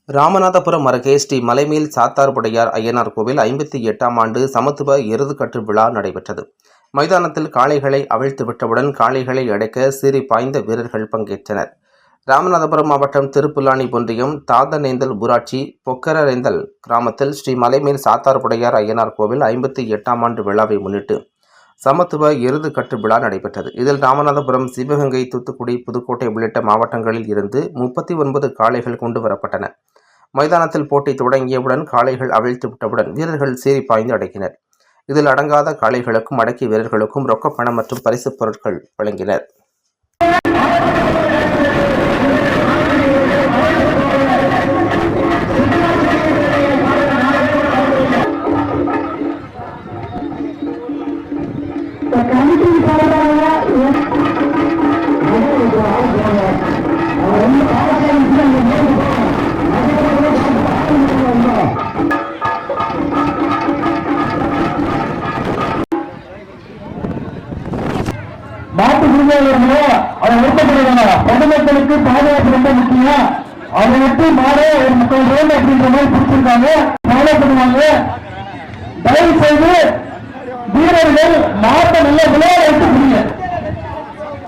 ராமநாதபுரம் அருகே ஸ்ரீ மலைமேல் சாத்தார்புடையார் ஐயனார் கோவில் 58ஆம் ஆண்டு சமத்துவ எருதுகட்டு விழா நடைபெற்றது. மைதானத்தில் காளைகளை அவிழ்த்து விட்டவுடன் காளைகளை அடைக்க சீறி பாய்ந்த வீரர்கள் பங்கேற்றனர். ராமநாதபுரம் மாவட்டம் திருப்புல்லானி ஒன்றியம் தாதனேந்தல் ஊராட்சி பொக்கரேந்தல் கிராமத்தில் ஸ்ரீ மலைமேல் சாத்தார்புடையார் ஐயனார் கோவில் 58ஆம் ஆண்டு விழாவை முன்னிட்டு சமத்துவ எருதுகட்டு விழா நடைபெற்றது. இதில் ராமநாதபுரம், சிவகங்கை, தூத்துக்குடி, புதுக்கோட்டை உள்ளிட்ட மாவட்டங்களில் இருந்து 39 காளைகள் கொண்டு வரப்பட்டன. மைதானத்தில் போட்டி தொடங்கியவுடன் காளைகள் அவிழ்த்து விட்டவுடன் வீரர்கள் சீறி பாய்ந்து அடக்கினர். இதில் அடங்காத காளைகளுக்கும் அடக்கிய வீரர்களுக்கும் ரொக்கப் பணம் மற்றும் பரிசுப் பொருட்கள் வழங்கினர். நாட்டு குடிமையாளர்களோ அதை நிறுத்தப்படுவாங்க. பொதுமக்களுக்கு பாதுகாப்பு ரொம்ப முக்கியம். அதை விட்டு மாறே ஒரு 30 ரூபாய் அப்படின்ற மாதிரி பிடிச்சிருக்காங்க, ஃபாலோ பண்ணுவாங்க. தயவு செய்து வீரர்கள் மாட்டை நல்ல விளையாட விட்டு